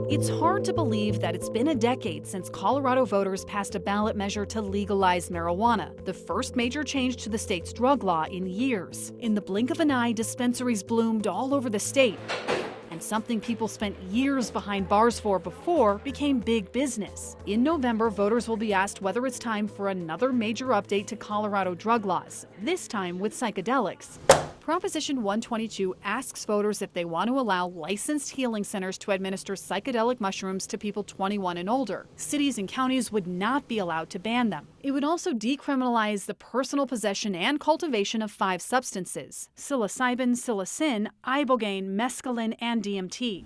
It's hard to believe that it's been a decade since Colorado voters passed a ballot measure to legalize marijuana, the first major change to the state's drug law in years. In the blink of an eye, dispensaries bloomed all over the state. And something people spent years behind bars for before became big business. In November, voters will be asked whether it's time for another major update to Colorado drug laws, this time with psychedelics. Proposition 122 asks voters if they want to allow licensed healing centers to administer psychedelic mushrooms to people 21 and older. Cities and counties would not be allowed to ban them. It would also decriminalize the personal possession and cultivation of 5 substances: psilocybin, psilocin, ibogaine, mescaline, and DMT.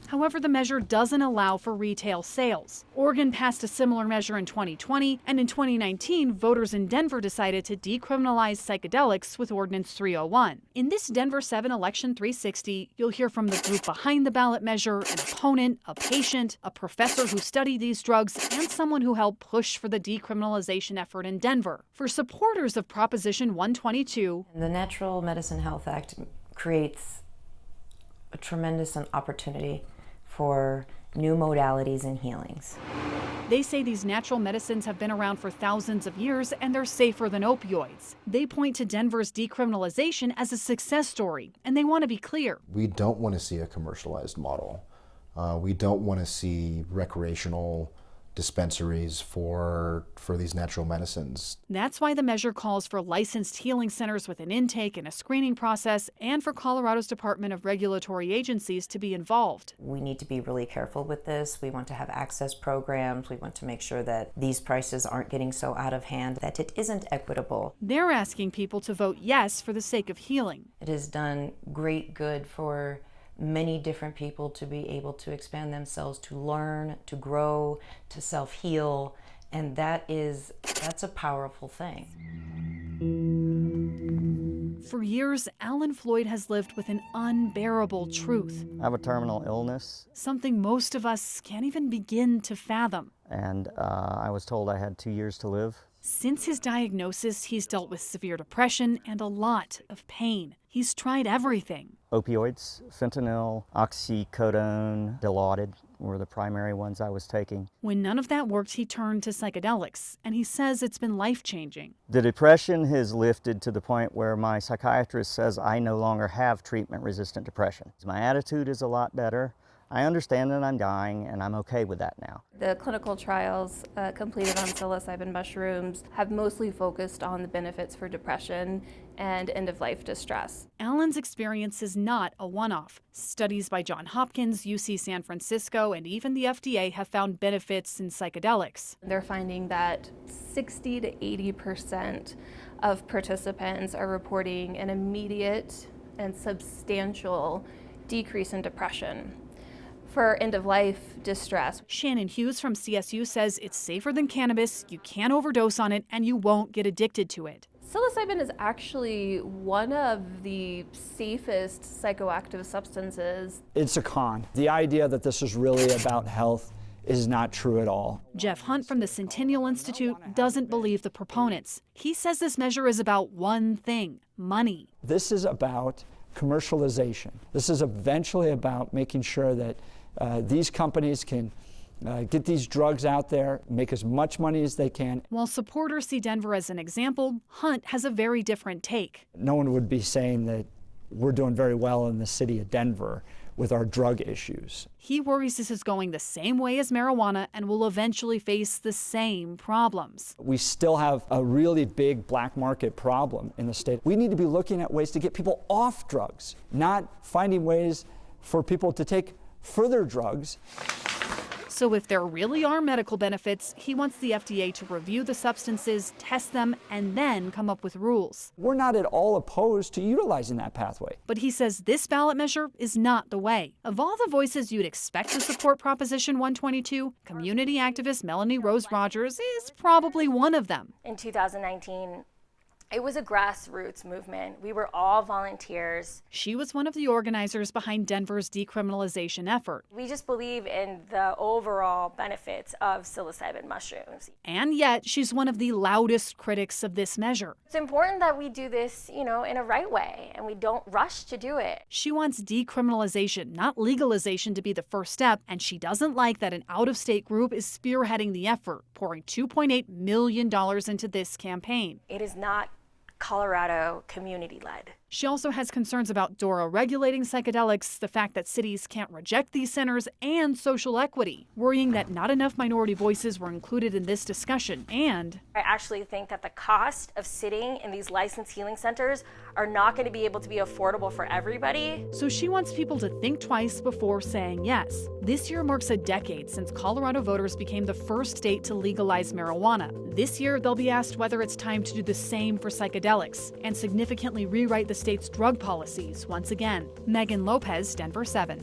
However, the measure doesn't allow for retail sales. Oregon passed a similar measure in 2020, and in 2019, voters in Denver decided to decriminalize psychedelics with Ordinance 301. In this Denver 7 Election 360, you'll hear from the group behind the ballot measure, an opponent, a patient, a professor who studied these drugs, and someone who helped push for the decriminalization effort in Denver. For supporters of Proposition 122, the Natural Medicine Health Act creates a tremendous opportunity for new modalities and healings. They say these natural medicines have been around for thousands of years and they're safer than opioids. They point to Denver's decriminalization as a success story, and they want to be clear. We don't want to see a commercialized model. We don't want to see recreational dispensaries for these natural medicines. That's why the measure calls for licensed healing centers with an intake and a screening process, and for Colorado's Department of Regulatory agencies to be involved. We need to be really careful with this. We want to have access programs. We want to make sure that these prices aren't getting so out of hand that it isn't equitable. They're asking people to vote yes for the sake of healing. It has done great good for many different people to be able to expand themselves, to learn, to grow, to self-heal, and that's a powerful thing. For years, Alan Floyd has lived with an unbearable truth. I have a terminal illness. Something most of us can't even begin to fathom. And I was told I had 2 years to live. Since his diagnosis, he's dealt with severe depression and a lot of pain. He's tried everything. Opioids, fentanyl, oxycodone, Dilaudid were the primary ones I was taking. When none of that worked, he turned to psychedelics, and he says it's been life-changing. The depression has lifted to the point where my psychiatrist says I no longer have treatment-resistant depression. My attitude is a lot better. I understand that I'm dying, and I'm okay with that now. The clinical trials completed on psilocybin mushrooms have mostly focused on the benefits for depression and end-of-life distress. Alan's experience is not a one-off. Studies by Johns Hopkins, UC San Francisco, and even the FDA have found benefits in psychedelics. They're finding that 60 to 80% of participants are reporting an immediate and substantial decrease in depression. For end-of-life distress. Shannon Hughes from CSU says it's safer than cannabis, you can't overdose on it, and you won't get addicted to it. Psilocybin is actually one of the safest psychoactive substances. It's a con. The idea that this is really about health is not true at all. Jeff Hunt from the Centennial Institute doesn't believe the proponents. He says this measure is about one thing: money. This is about commercialization. This is eventually about making sure that these companies can get these drugs out there, make as much money as they can. While supporters see Denver as an example, Hunt has a very different take. No one would be saying that we're doing very well in the city of Denver with our drug issues. He worries this is going the same way as marijuana and will eventually face the same problems. We still have a really big black market problem in the state. We need to be looking at ways to get people off drugs, not finding ways for people to take further drugs. So if there really are medical benefits, he wants the FDA to review the substances, test them, and then come up with rules. We're not at all opposed to utilizing that pathway. But he says this ballot measure is not the way. Of all the voices you'd expect to support Proposition 122, community activist Melanie Rose Rogers is probably one of them. In 2019, It was a grassroots movement. We were all volunteers. She was one of the organizers behind Denver's decriminalization effort. We just believe in the overall benefits of psilocybin mushrooms. And yet, she's one of the loudest critics of this measure. It's important that we do this, in a right way, and we don't rush to do it. She wants decriminalization, not legalization, to be the first step, and she doesn't like that an out-of-state group is spearheading the effort, pouring $2.8 million into this campaign. It is not Colorado community-led. She also has concerns about DORA regulating psychedelics, the fact that cities can't reject these centers, and social equity, worrying that not enough minority voices were included in this discussion. And I actually think that the cost of sitting in these licensed healing centers are not going to be able to be affordable for everybody. So she wants people to think twice before saying yes. This year marks a decade since Colorado voters became the first state to legalize marijuana. This year, they'll be asked whether it's time to do the same for psychedelics and significantly rewrite the state's drug policies once again. Megan Lopez, Denver 7.